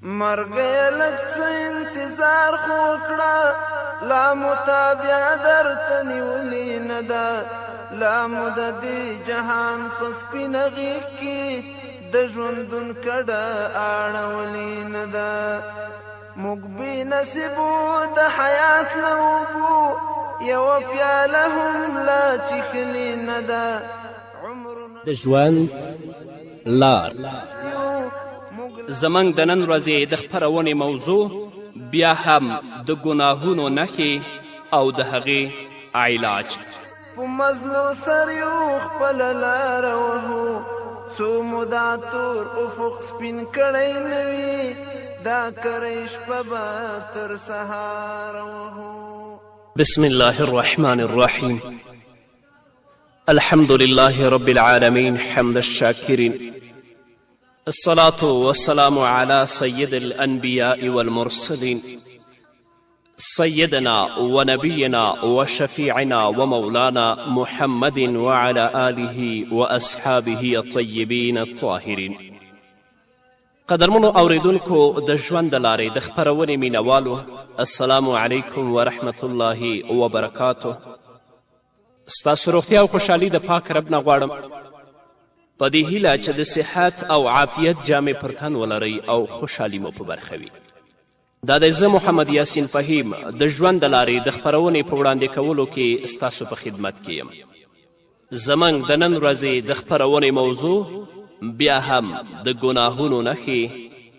مرګه لږ څه انتظار خو وکړه، لا مو تابیا درته نیولې نه ده، لا مو د دې جهان په سپینه غېږ کې د ژوندون کډه اړولې نه ده. موږ بې نصیبو د حیات له اوبو یوه پیاله هم لا څښلې نه ده. د ژوند لار زموږ د نن ورځې د خپرونې موضوع بیا هم د ګناهونو نښې او د هغې علاج. په مزلو سر یو خپله لاره وهو، څو مو دا تور افق سپین کړی نه وي، دا کری شپه به تر سهاره وهو. بسم الله الرحمن الرحيم. الحمد لله رب العالمين حمد الشاكرين، الصلاة والسلام على سيد الأنبياء والمرسلين سيدنا ونبينا وشفيعنا ومولانا محمد وعلى آله وأصحابه الطيبين الطاهرين. قدرمنو اوریدونکو د ژوند د لارې د خپرونې مینوالو، السلام علیکم ورحمة الله وبرکاته. ستاسو روغتیا او خوشحالي د پاک رب نه غواړم، په دې هیله چې د صحت او عافیت جامې پر تن ولرئ او خوشحالي مو په برخه وي. دا دی زه محمد یاسین فهیم د ژوند د لارې د خپرونې په وړاندې کولو کې ستاسو په خدمت کې یم. زموږ د نن ورځې د خپرونې موضوع بیا هم د ګناهونو نښې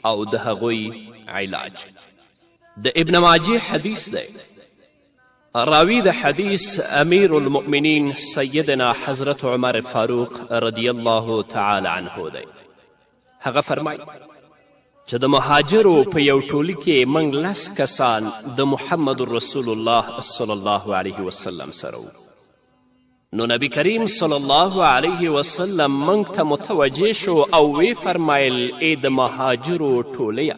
او د هغوی علاج. د ابن ماجه حدیث دی. راوی د حدیث امیر المؤمنین سیدنا حضرت عمر فاروق رضی الله تعالی عنه دی. هغه فرمای چې د مهاجرو په یو ټولي کې موږ 10 کسان د محمد رسول الله صلی الله علیه وسلم سره وو. نو نبی کریم صلی الله علیه وسلم موږ ته متوجه شو او وی فرمایل ای د مهاجرو ټوليه،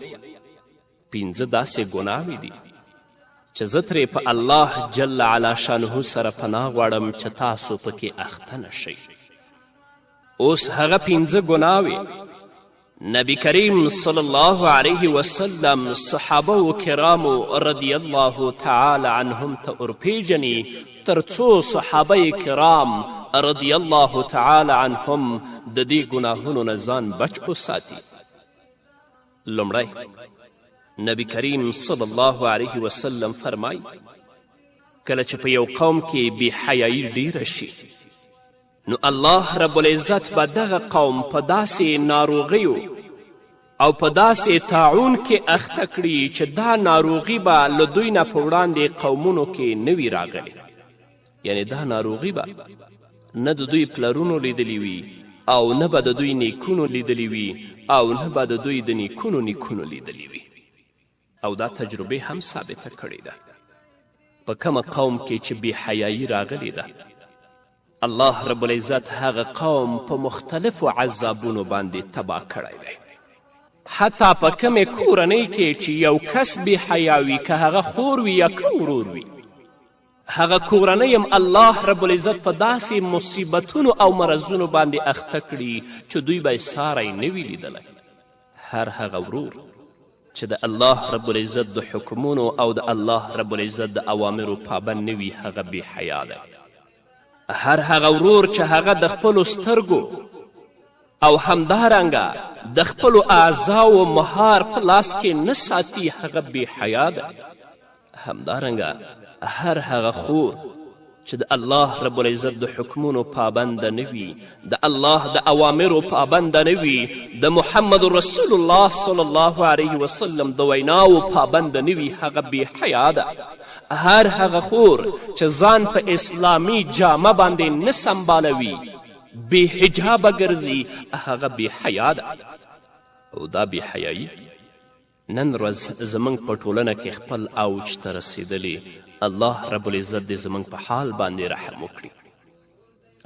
5 داسې ګناوې دي چې زه ترې په الله جل علا شانه سره پناه غواړم چې تاسو پکې اخته نشئ. اوس هغه 5 ګناوې نبی کریم صلی الله علیه وسلم صحابه و کرامو رضی الله تعالی عنهم ته ورپېژني، تر څو صحابه کرام رضی الله تعالی عنهم د دې ګناهونو نه ځان بچ وساتي. لومړی نبی کریم صلی الله علیه وسلم فرمای کله چې په یو قوم کې بې حیایي ډیره شي، نو الله رب العزت به دغه قوم په داسې ناروغیو او په داسې طاعون کې اخته کړي چې دا ناروغي به له دوی نه په وړاندې قومونو کې نه وي راغلې. یعنی دا ناروغي به نه د دوی پلرونو لیدلی وي او نه به د دوی نیکونو لیدلی وي او نه به د دوی د نیکونو نیکونو لیدلی وي. او دا تجربه هم ثابته کړې ده. په کومه قوم کې چې بې حیایي راغلې ده، الله رب العزت هغه قوم په مختلفو عذابونو باندې تباه کړی دی. حتی په کومې کورنۍ کې چې یو کس بې حیا وي، که هغه خور وي یا که ورور وي، هغه کورنۍ هم الله رب العزت په داسې مصیبتونو او مرضونو باندې اخته کړي چې دوی به یې ساری نه وي لیدلی. هر هغه ورور چې د الله رب العزت د حکمونو او د الله رب العزت د اوامرو پابند نه وي، هغه بې حیا دی. هر هغه ورور چې هغه د خپلو سترګو او همدارنګه د خپلو اعضاو مهار په لاس کې نه ساتي، هغه بې حیا دی. همدارنګه هر هغه خور چې د الله رب العزت د حکمونو پابنده نه وي، د الله د اوامرو پابنده نه وي، د محمد رسول الله صلی الله علیه وسلم د ویناو پابنده نه وي، هغه بې حیا ده. هر هغه خور چې ځان په اسلامي جامه باندې نه سنبالوي، بې حجابه ګرځي، هغه بې حیا ده. او دا بې حیایي نن ورځ زموږ په ټولنه کې خپل اوج ته رسېدلې. الله رب العزت دې زموږ په حال باندې رحم وکړي.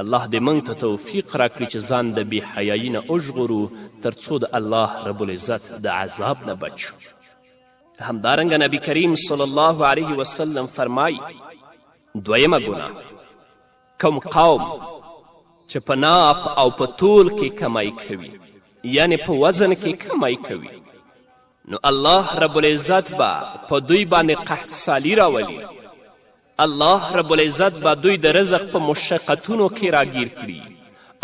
الله دې موږ ته توفیق راکړي چې ځان د بې حیایي نه وژغورو، تر څو د الله رب العزت د عذاب نه بچ شو. همدارنګه نبی کریم صلی الله علیه وسلم فرمای دویمه ګناه، کوم قوم چې په ناپ او په طول کې کمای کوي، یعنی په وزن کې کمای کوي، نو الله رب العزت به په دوی باندې قحط سالی راولي. الله رب العزت به دوی د رزق په مشقتونو کې راگیر کړي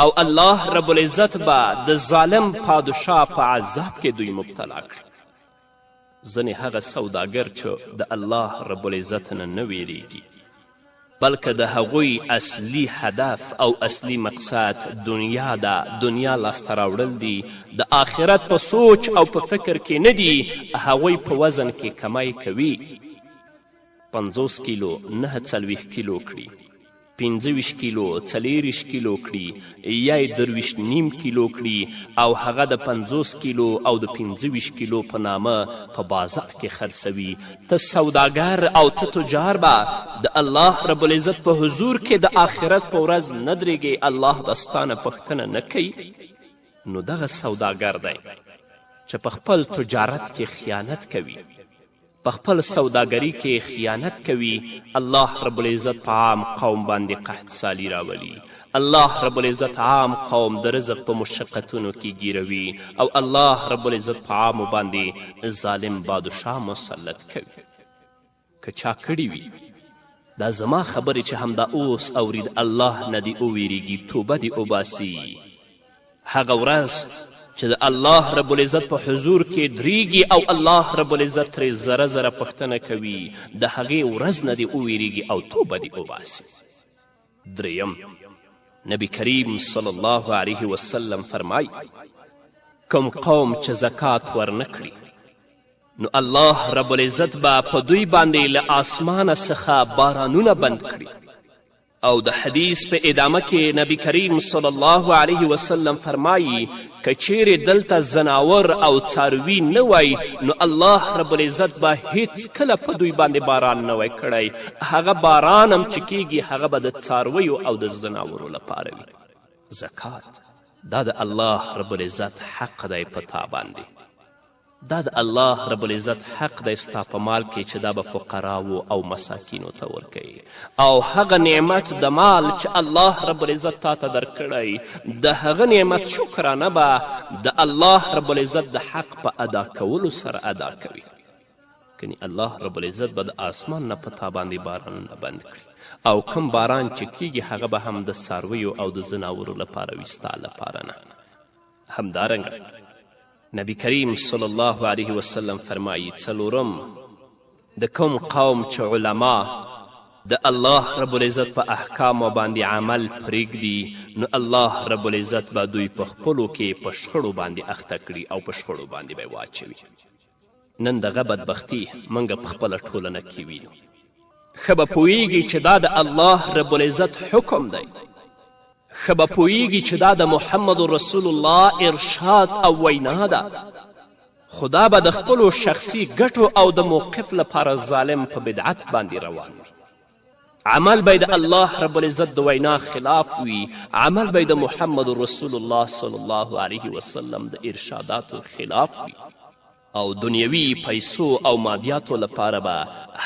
او الله رب العزت به د ظالم پادشاه په عذاب کې دوی مبتلا کړي. ځینې هغه سوداګر چې د الله رب العزت نه نه ویریږي بلکې د هغوی اصلي هدف او اصلي مقصد دنیا ده، دنیا لاسته راوړل دي، د آخرت په سوچ او په فکر کې نه دي. هغوی په وزن کې کمای کوي، 50 کیلو 49 کیلو کړي، 25 کیلو 40 کیلو کړي، یا یې 23.5 کیلو کړي او هغه د 50 کیلو او د 25 کیلو په نامه په بازار کې خرڅوي. ته سوداګر او ته تجار به د الله رب العزت په حضور کې د آخرت په ورځ نه درېږې، الله به ستانه پوښتنه نه کوي. نو دغه سوداګر دی چې په خپل تجارت کې خیانت کوي، په خپل سوداګري کې خیانت کوي، الله رب العزت په عام قوم باندې قحط سالی راولي. الله رب العزت عام قوم د رزق په مشقتونو کې ګیروي او الله رب العزت په عامو باندې ظالم بادشاه مسلط کوي. که چا کړي وي دا زما خبرې چې همدا اوس اورید الله نه دې وویریږي، توبه دې وباسي. هغه ورځ چې د الله رب العزت په حضور کې دریږي او الله رب العزت ترې زره زره پوښتنه کوي، د هغې ورځ نه دې وویریږي او توبه دې وباسي. دریم، نبی کریم صلی الله علیه وسلم فرمای کوم قوم چې زکات ورنکړي نو الله رب العزت به په دوی باندې له آسمانه څخه بارانونه بند کړي. او د حدیث په ادامه کې نبی کریم صلی الله علیه وسلم فرمایی که چیرې دلته زناور او څاروي نه وای نو الله رب العزت به هیڅ کله په دوی باندې باران نه وای کړی. هغه باران هم چې کیږي هغه به د څارویو او د زناورو لپاره وي. زکات دا د الله رب العزت حق دی په تا باندې، دا د الله رب العزت حق دی ستا په مال کې چې دا به فقراو او مساکینو ته ورکوي. او هغه نعمت د مال چې الله رب العزت تا ته درکړی د هغه نعمت شکرانه به د الله رب العزت د حق په ادا کولو سره ادا کوي. کنی الله رب العزت به د آسمان نه په تا باندې بارانونه بند کړي او کم باران چې کیږي هغه به هم د څارویو او د زناورو لپاره وي، ستا لپاره نه. همدارنګه نبی کریم صلی الله علیه وسلم فرمایی څلورم، د کوم قوم چې علما د الله رب العزت په احکامو باندې عمل پرېږدي نو الله رب العزت به دوی په خپلو کې په شخړو باندې اخته کړي او په شخړو باندې به واچوي. نن دغه بدبختي موږ په خپله ټولنه کې وینو. ښه به پوهیږي چې دا د الله رب العزت حکم دی، ښه به پوهیږي چې دا د محمد رسول الله ارشاد او وینا ده، خو دا به د خپلو شخصي ګټو او د موقف لپاره ظالم په بدعت باندې روان وي. عمل به د الله رب العزت د وینا خلاف وي، عمل به د محمد رسول الله صلی الله علیه وسلم د ارشاداتو خلاف وي. او دنیوي پیسو او مادیاتو لپاره به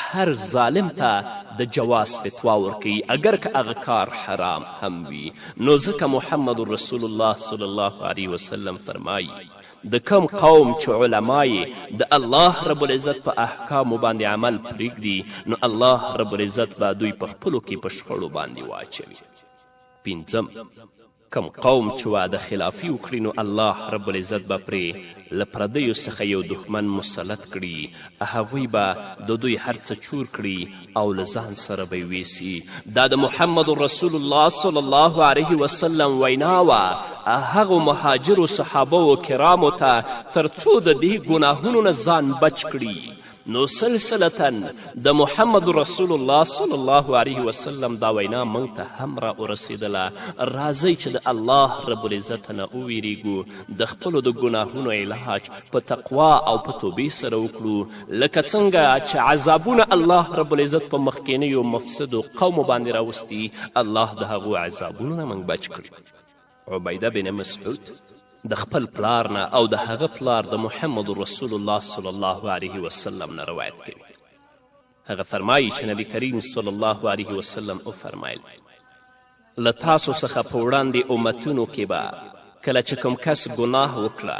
هر ظالم ته د جواز فتوا ورکوي اگر که هغه کار حرام هم وي. نو ځکه محمد رسول الله صلی الله علیه وسلم فرمایي د کم قوم چې علما د الله رب العزت په احکامو باندې عمل پرېږدي نو الله رب العزت به دوی په خپلو کې په شخړو باندې واچوي. پنځم، کم قوم چې واده خلافي وکړي نو الله رب العزت به پرې له پردیو څخه یو دښمن مسلط کړي، هغوی به د دوی هر څه چور کړي او له ځان سره به ویسي. دا د محمد رسول الله صلی الله علیه وسلم وینا وه هغو مهاجرو صحابو کرامو ته تر څو د دې ګناهونو نه ځان بچ کړي. نو سلسلتا د محمد رسول الله صلی الله علیه وسلم دا وینا موږ ته هم را ورسېدله. راځئ چې د الله رب العزت نه وویریږو، د خپلو د ګناهونو علاج په تقوا او په توبې سره وکړو، لکه څنګه چې عذابونه الله رب العزت په مخکینیو مفسدو قومو باندې راوستي، الله د هغو عذابونو نه موږ بچ کړي. عبیده بن مسعود د خپل پلار نه او د هغه پلار د محمد رسول الله صلی الله علیه وسلم نه روایت کوي. هغه فرمایي چې نبی کریم صلی الله علیه وسلم وفرمایل له تاسو څخه په وړاندې امتونو کې به کله چې کوم کس ګناه وکړه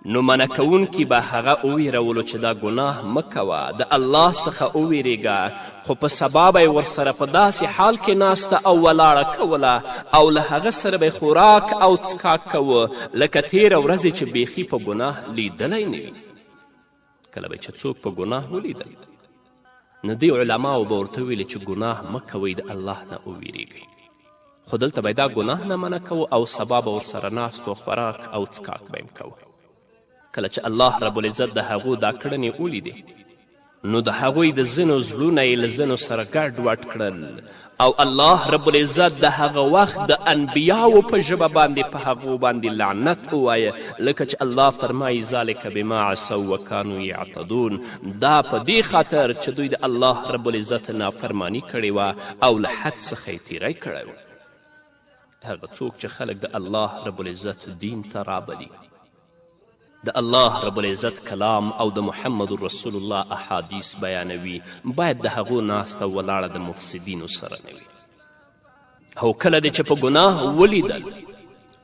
نو منع کوونکي به هغه وویرولو چې دا ګناه مه کوه، د الله څخه وویرېږه، خو په سبا به یې ورسره په داسې حال کې ناسته او ولاړه کوله او له هغه سره به خوراک او څښاک کوه لکه تېره ورځې چې بیخي په ګناه لیدلی نه وي. کله به چې څوک په ګناه ولیدل نو دې علماو به ورته ویلې چې ګناه مه کوئ، د الله نه وویرېږئ. خو دلته به دا ګناه نه منع کوو او سبا به ورسره ناست و خوراک او څښاک به یې کوو. کله چې الله رب العزت د هغو دا کړنې ولیدې نو د هغوی د ځینو زړونه یې له ځینو سره ګډ وډ کړل او الله رب العزت د هغه وخت د انبیاو په ژبه باندې په هغو باندې لعنت ووایه، لکه چې الله فرمایي ذلک بما عصوا وکانو یعتدون، دا په دې خاطر چې دوی د الله رب العزت نافرمانی کړې وه او له حد څخه یې تیری کړی و. هغه څوک چې خلک د الله رب العزت دین ته رابلي، د الله رب العزت کلام او د محمد رسول الله احادیث بیانوي، باید د هغو ناسته ولاړه د مفسدینو سره نه وي. او کله دی چې په ګناه ولیدل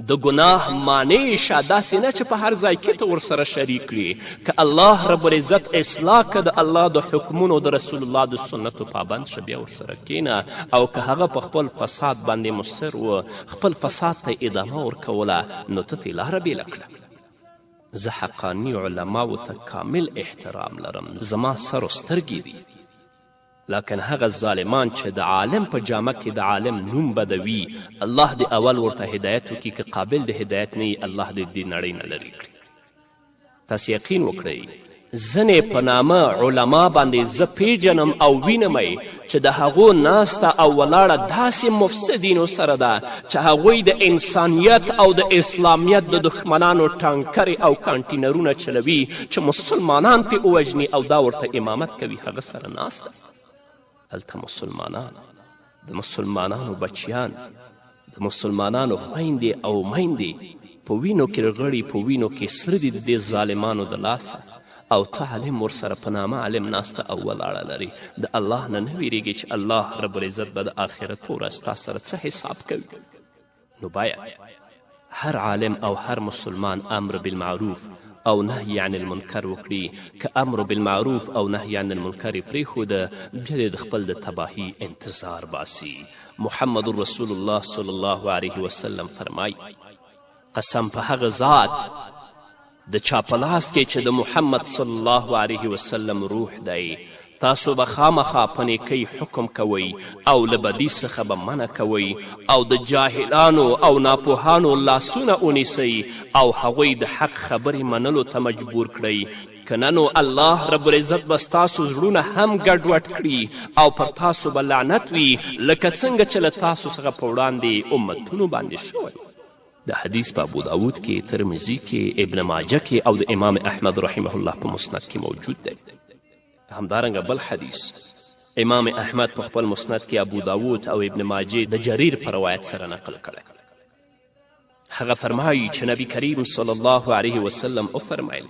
د ګناه معنی شه داسې نه چې په هر ځای کې ته ورسره شریک کړي. که الله رب العزت اصلاح که د الله د حکمونو د رسول الله د سنتو پابند شه بیا ورسره کښېنه، او که هغه په خپل فساد باندې مصر و، خپل فساد ته ادامه ورکوله، نو ته ترې لاره بیله کړه. زه حقانی علماو ته کامل احترام لرم، زما سر و سترګې دي، لکن هغه ظالمان چې د عالم په جامه کې د عالم نوم بدوي، الله دې اول ورته هدایت وکړي، که قابل د هدایت نه الله دې دې نړۍ نه لرې کړي. تاسې یقین وکړئ ځینې په نامه علما باندې زه پیژنم او وینمئ چې د هغو ناسته او ولاړه داسې مفسدینو سره ده چې هغوی د انسانیت او د اسلامیت د دښمنانو ټانکرې او کانټینرونه چلوي چې مسلمانان پې ووژني او دا ورته امامت کوي، هغه سره ناسته. هلته مسلمانان، د مسلمانانو بچیان، د مسلمانانو خویندې او میندې په وینو کې رغړي، په وینو کې سره دي د دې ظالمانو د لاسه، او ته عالم ورسره په نامه عالم ناسته او ولاړه لري. د الله نه نه ویرېږي چې الله رب العزت به د آخرت په ورځ تا سره څه حساب کوي. نو باید هر عالم او هر مسلمان امر بالمعروف او نهی عن المنکر وکړي. که امر بالمعروف او نهی عن المنکر یې پرېښوده بیا د خپل د تباهي انتظار باسي. محمد رسول الله صلی الله علیه وسلم فرمای قسم په هغه ذات د چا په لاس کې چې د محمد صلی الله علیه وسلم روح دی، تاسو به خامخا په نیکۍ حکم کوئ او له بدي څخه به منع کوئ او د جاهلانو او ناپوهانو لاسونه ونیسئ او هغوی د حق خبرې منلو ته مجبور کړئ. که نه نو الله رب العزت به ستاسو زړونه هم ګډوډ کړي او پر تاسو به لعنت وي، لکه څنګه چې له تاسو څخه په وړاندې امتونو باندې شوی. د حدیث په ابو داود کې، ترمذي کې، ابن ماجه کې او د امام احمد رحمه الله په مسند کې موجود دی. همدارنګه بل حدیث امام احمد په خپل مسند کې ابو داود او ابن ماجه د جریر په روایت سره نقل کړی. هغه فرمایي چې نبی کریم صلی الله علیه وسلم وفرمیل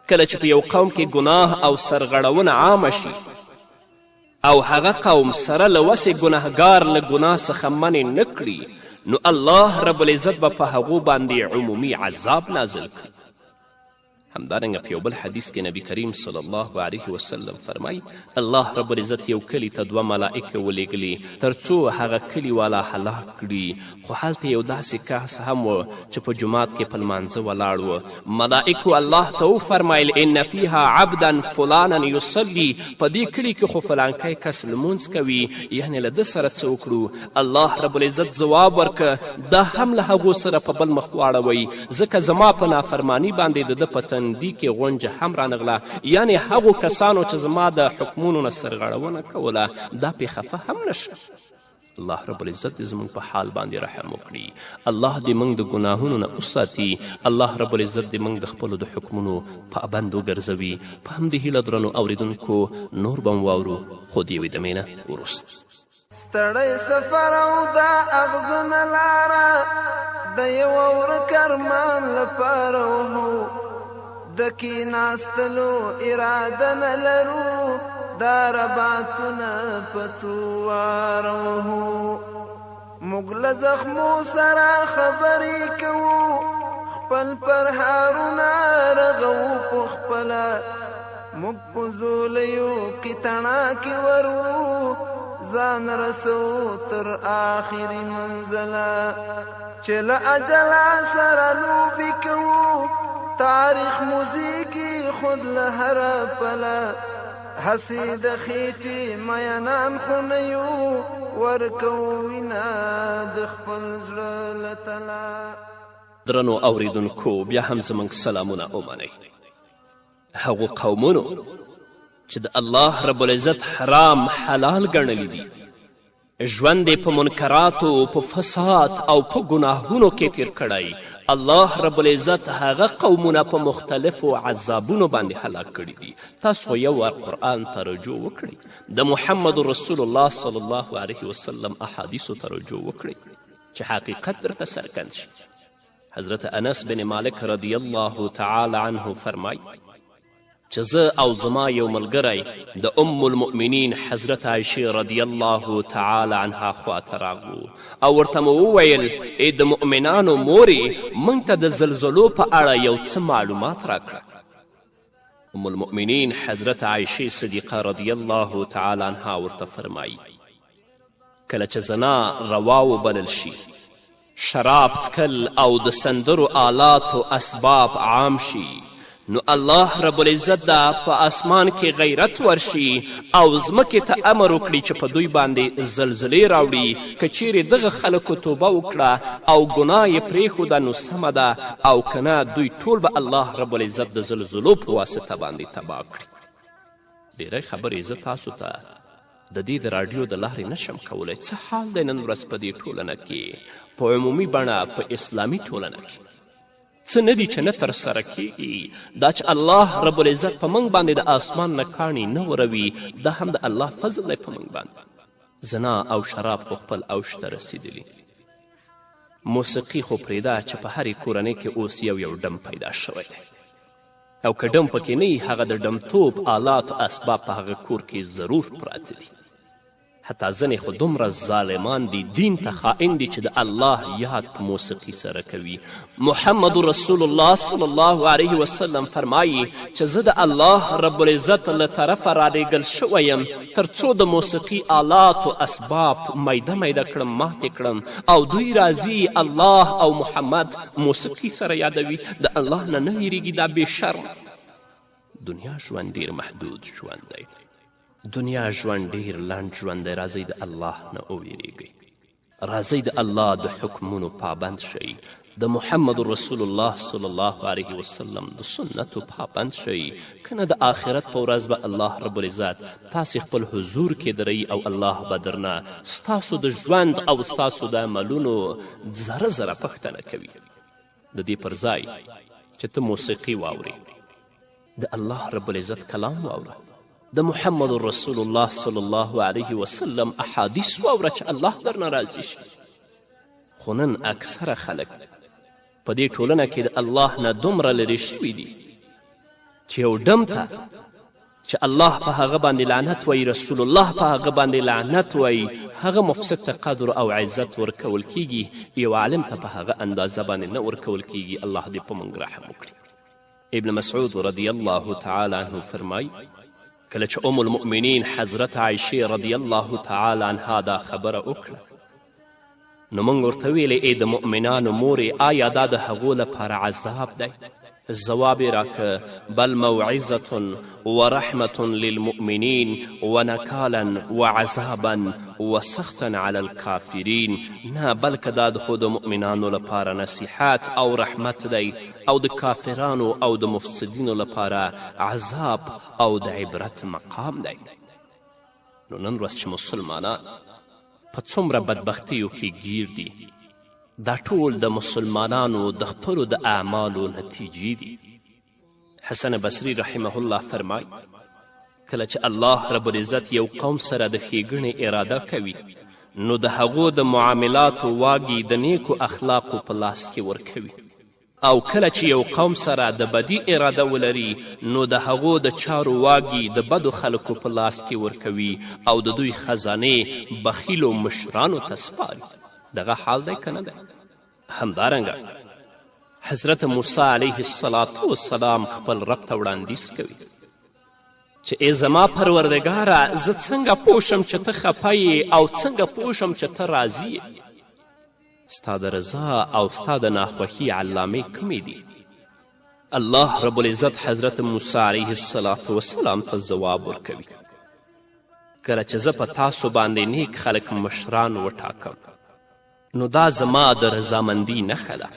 کله چې په یو قوم کې ګناه او سرغړونه عامه شي او هغه قوم سره له وسې ګناهګار له ګناه څخه منې نه کړي، نو الله رب العزت به په هغو باندې عمومي عذاب نازل کړي. همدارنګه په یو بل حدیث کې نبی کریم صلی الله علیه وسلم فرمای الله رب العزت یو کلي ته 2 ملائکه ولیږلي تر څو هغه کلي والا هلاک کړي. خو هلته یو داسې کس هم و چې په جومات کې په لمانځه ولاړ و. ملائکو الله ته وفرمیل ان فیها عبدا فلانا یصلي، په دې کلي کې خو فلانکی کس لمونځ کوي، یعنې له ده سره څه وکړو؟ الله رب العزت ځواب ورکه دا هم له هغو سره په بل مخ واړوئ، ځکه زما په نافرمانی باندې د ده په تندي کې غونجه هم رانغله، یعنې هغو کسانو چې زما د حکمونو نه سرغړونه کوله دا پې خفه هم نشه. الله رب العزت دې زموږ په حال باندې رحم وکړي. الله دې موږ د ګناهونو نه وساتي. الله رب العزت دې موږ د خپلو د حکمونو پابند وګرځوي. په همدې هیله درنو اوریدونکو نور به م واورو خو د یوې دمې نه وروسته. ستړی سفر او دا اغزنه لاره د یوه ورک ارمان لپاره وهو، د کیناستلو اراده نه لرو، دا رباتونه په څو واره وهو. موږ له زخمو سره خبرې کوو، خپل پرهارونه رغو په خپله موږ په زولیو کې تڼاکې ورو ځان رسو تر آخري منزله چې له اجله سره لوبې کوو تاریخ موزیکي خود له هره پله هسې د خېټې مینان خو نه یو ورکوو وینه د خپل زړه له تله. درنو اوریدونکو بیا هم زموږ سلامونه ومنئ. هغو قومونو چې د الله رب العزت حرام حلال ګڼلی دي، ژوند یې په منکراتو، په فساد او په ګناهونو کې تیر کړی، الله رب العزت هغه قومونه په مختلفو عذابونو باندې هلاک کړي دي. تاسو یو وار قرآن ته رجوع وکړئ، د محمد رسول الله صلی الله علیه وسلم احادیثو ته رجوع وکړئ چې حقیقت درته څرګند شي. حضرت انس بن مالک رضی الله تعالی عنه فرمای چې زه او زما یو ملګری د ام المؤمنین حضرت عایشې رضی الله تعالی عنها خواته راغلو او ورته مو وویل ای د مؤمنانو مورې موږ ته د زلزلو په اړه یو څه معلومات راکړه. ام المؤمنین حضرت عایشې صدیقه رضی الله تعالی عنها ورته فرمایي کله چې زنا روا وبلل شي، شراب څکل او د سندرو آلات و اسباب عام شي، نو الله رب العزت دا په اسمان کې غیرت ورشي او ځمکې ته امر وکړي چې په دوی باندې زلزلې راوړي. که چیرې دغه خلکو توبه وکړه او ګناه یې پرېښوده نو سمه ده، او که نه دوی ټول به الله رب العزت د زلزلو په واسطه باندې تباه کړي. ډېری خبرې زه تاسو ته د دې د راډیو د لارې نشم کولی. څه حال دی نن ورځ په دې ټولنه کې، په عمومي بڼه په اسلامي ټولنه کې څه نه دي چې نه ترسره کیږي. دا چې الله رب العزت په موږ باندې د آسمان نه کاڼي نه وروي، دا هم د الله فضل دی په موږ باندې. زنا او شراب خو خپل اوج ته رسېدلي. موسیقي خو پرېږده چې په هرې کورنۍ کې اوس یو ډم پیدا شوی دی، او که ډم پکې نه وي هغه د ډمتوب آلات و اسباب په هغه کور کې ضرور پراته دي. حتی ځینې خو دومره ظالمان دي، دین ته خائن دي چې د الله یاد په موسیقي سره کوي. محمد رسول الله صلی الله علیه وسلم فرمایي چې زه د الله رب العزت له طرفه رالیږل شوی یم تر څو د موسیقي آلات و اسباب میده میده کړم، ماتې کړم، او دوی راځي الله او محمد موسیقي سره یادوي، د الله نه نه ویریږي. دا بې شرم. دنیا ژوند ډېر محدود ژوند دی، دنیا ژوند ډېر لنډ ژوند دی. راځئ د الله نه وویریږئ، راځئ د الله د حکمونو پابند شئ، د محمد رسول الله صلی الله علیه وسلم د سنتو پابند شئ، که نه د آخرت په ورځ به الله رب العزت تاسې خپل حضور کې دروي او الله به درنه ستاسو د ژوند او ستاسو د عملونو ذره ذره پوښتنه کوي. د دې پر ځای چې ته موسیقي واورې، د الله رب العزت کلام واوره، د محمد رسول الله صلی الله علیه وسلم احادیث واوره چې الله درنه راضي شي. خو نن اکثره خلک په دې ټولنه کې د الله نه دومره لرې شوي دي چې یو ډم ته چې الله په هغه باندې لعنت وایي، رسول الله په هغه باندې لعنت وایي، هغه مفسد ته قدر او عزت ورکول کیږي، یو عالم ته په هغه اندازه باندې نه ورکول کیږي. الله دې په موږ رحم وکړي. ابن مسعود رضی الله تعالی عنه فرمای کله چې ام المؤمنین حضرت عایشې رضی الله تعالی عنها دا خبره وکړه، نو موږ ورته ویلې ای د مؤمنانو مورې آیا دا د هغو لپاره عذاب دی؟ ځواب یې راکه بل موعظة ورحمة للمؤمنین ونکالا وعذابا وسختا علی الکافرین. نه بلکه دا د خو د مؤمنانو لپاره نصیحت او رحمت دی، او د کافرانو او د مفسدینو لپاره عذاب او د عبرت مقام دی. نو نن ورځ چې مسلمانان په څومره بدبختیو کې گیر دي، دا ټول د مسلمانانو د خپلو د اعمالو نتیجې دي. حسن بصری رحمه الله فرمای کله چې الله رب العزت یو قوم سره د ښېګڼې اراده کوي، نو د هغو د معاملاتو واګي د نیکو اخلاقو په لاس کې ورکوي، او کله چې یو قوم سره د بدی اراده ولري، نو د هغو د چارو واګي د بدو خلکو په لاس کې ورکوي او د دوی خزانې بخیلو مشرانو ته سپاري. دغه حال دی که نه دی؟ همدارنګه حضرت موسی علیه السلام خپل رب ته وړاندیز کوي چې ای زما پروردګاره زه څنګه پوه شم چې ته خفه یې او څنګه پوه شم چې ته راضي یې ستا د رضا او ستا د ناخوښي علامې کومې دي الله رب العزت حضرت موسی علیه السلام ته ځواب ورکوي کله چې زه په تاسو باندې نیک خلک مشران وټاکم نو دا زما د رضامندي نښه ده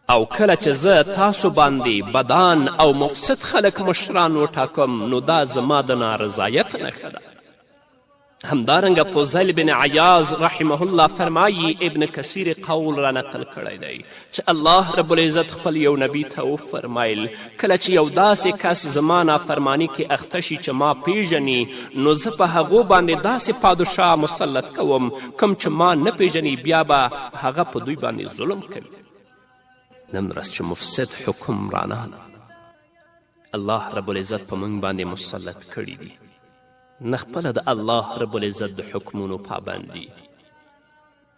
او کله چې زه تاسو باندې بدان او مفسد خلک مشران وټاکم نو دا زما د نارضایت نښه ده همدارنګه فضیل بن عیاض رحمه الله فرمایي ابن کثیر قول را نقل کړی دی چې الله رب العزت خپل یو نبی ته وفرمایل کله چې یو داسې کس زما نافرمانی کې اخته شي چې ما پیژني نو زه په هغو باندې داسې پادشاه مسلط کوم کوم چې ما نه پیژني بیا به هغه په دوی باندې ظلم کوي نن ورځ چې مفسد حکمرانان الله رب العزت په موږ باندې مسلط کړي دي نه خپله د الله رب العزت د حکمونو پابند دي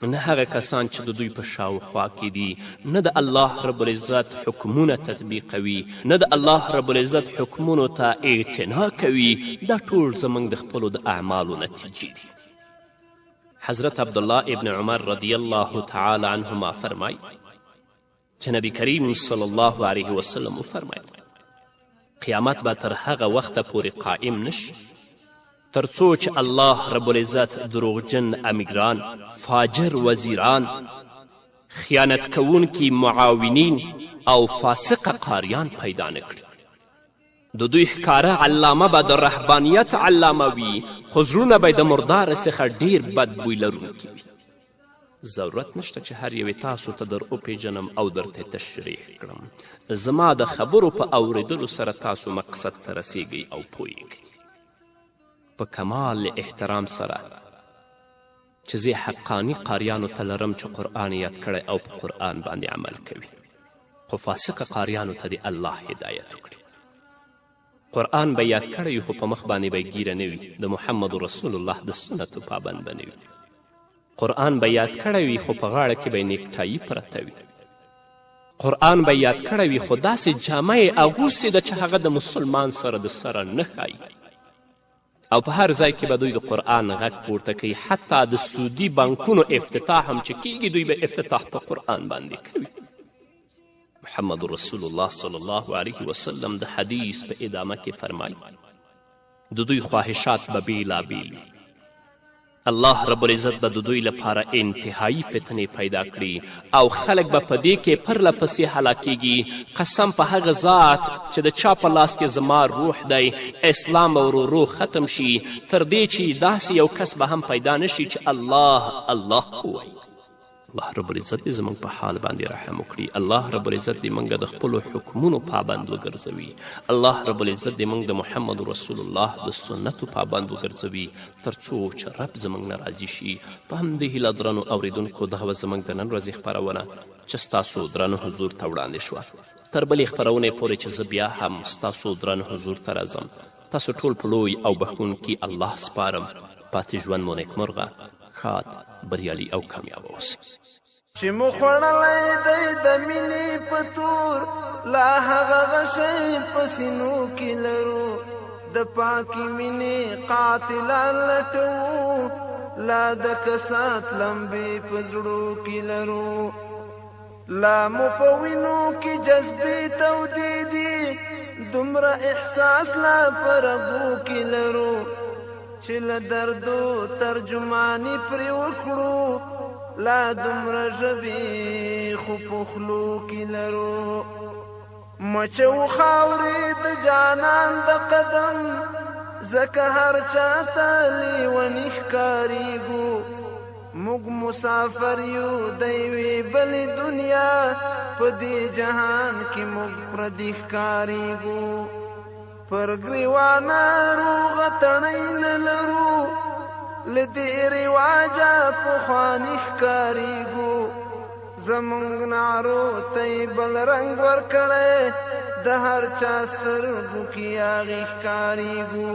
نه هغه کسان چې د دوی په شاوخوا کې دي نه د الله رب العزت حکمونه تطبیقوي نه د الله رب العزت حکمونو ته اعتنا کوي دا ټول زموږ د خپلو د اعمالو نتیجې دي حضرت عبدالله ابن عمر رضی الله تعالی عنهما فرمای چې نبی کریم صلی الله علیه وسلم وفرمایل قیامت به تر هغه وخته پورې قائم نشي تر څو چې الله رب العزت دروغجن امیران فاجر وزیران خیانت کوونکي معاونین او فاسقه قاریان پیدا نکړي د دوی ښکاره علامه به د رهبانیت علامه وي خو زړونه به د مردار څخه ډیر بد بوی لرونکي وي ضرورت نشته چې هر یوې تاسو ته در وپیژنم او درته تشریح کړم زما د خبرو په اوریدلو سره تاسو مقصد ته رسیږئ او پوهیږئ په کمال احترام سره چې زه حقانی قاریانو ته لرم چې قرآن یاد کړی او په قرآن باندې عمل کوي خو فاسقه قاریانو ته د الله هدایت وکړي قرآن به یاد کړی خو په مخ باندې به ګیره نه وي د محمد رسول الله د سنتو پابند به نه وي قرآن به یاد کړی وي خو په غاړه کې به نیکټایي پرته وي قرآن به یاد کړی وي خو داسې جامه یې اغوستې ده چې هغه د مسلمان سره د سره نه ښایي او په هر ځای کې به دوی د قرآن غږ پورته کوي حتی د سودي بانکونو افتتاح هم چې کیږي دوی به افتتاح په قرآن باندې کوي محمد رسول الله صلی الله علیه وسلم د حدیث په ادامه کې فرمایي د دوی خواهشات به بیلابیل وي الله رب العزت به د دوی لپاره انتهایی فتنې پیدا کړي او خلک به په دې کې پرله پسې هلاکیږي قسم په هغه ذات چې د چا په لاس کې زما روح دی اسلام به ورو ختم شي تر دې چې داسې یو کس به هم پیدا نشي چې الله الله ووایي الله رب العزت دې زموږ په حال باندې رحم وکړي الله رب العزت دې موږ د خپلو حکمونو پابند وګرځوي الله رب العزت دې موږ د محمد رسول الله د سنتو پابند وګرځوي تر څو چې رب زموږ نه راضي شي په همدې هیله درنو اوریدونکو دغه به زموږ د نن ورځې خپرونه چې ستاسو درنو حضور ته وړاندې شوه تر بلې خپرونې پورې چې زه بیا هم ستاسو درنو حضور ته راځم تاسو ټول په لوی او بخښونکي الله سپارم پاتې ژوند مو نیکمرغه ښاد بریالي او کامیابه اوسئ چې مو خوړلی دی د مینې په تور لا هغه غشی په سینو کې لرو د پاکې مینې قاتلان لټوو لا د کسات لمبې په زړو کې لرو لا مو په وینو کې جذبې تودې دي دومره احساس لا په رګو کې لرو چې له دردو ترجماني پرې وکړو لا دومره ژبې خو په خولو کې لرو مچو خاورې د جانان د قدم ځکه هر چا ته لیوني ښکارېږو موږ مسافر یو د یوې بلې دنیا په دې جهان کې موږ پردي ښکارېږو پر ګریوانه روغه تڼۍ نه لرو له دې رواجه پخواني ښکارېږو زموږ نعرو ته یې بل رنګ ورکړی د هر چا سترګو کې هغې ښکارېږو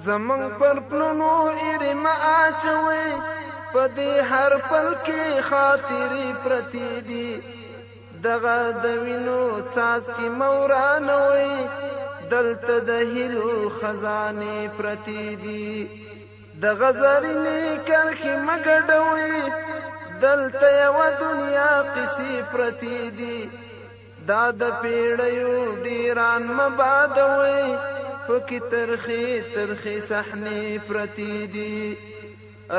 زموږ پر پلونو ایرې مه اچوئ په دې هر پل کې خاطرې پرتې دي دغه د وینو څاڅکي مورانوي دلته د هیلو خزانې پرتې دي دغه زرینې کرښې مه ګډوئ دلته یوه دنیا قصې پرتې دي دا د پیړیو ډیران مه بادوئ پکې ترخې ترخې صحنې پرتې دي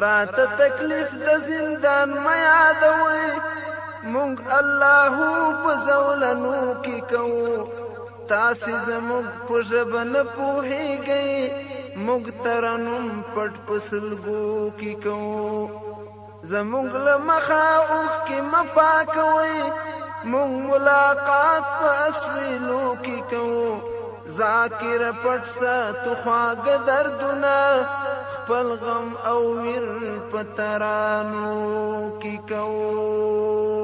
راته تکلیف د زندان مه یادوئ مونږ الله په زولنو کې کوو تاسې زموږ په ژبه نه پوهېږئ موږ ترنم پټ په سلګو کې کوو زموږ له مخه اوښکې مه پاکوئ موږ ملاقات په اسویلو کې کوو ذاکره پټ ساتو خواږه دردونه خپل غم او ویر په ترانو کې کوو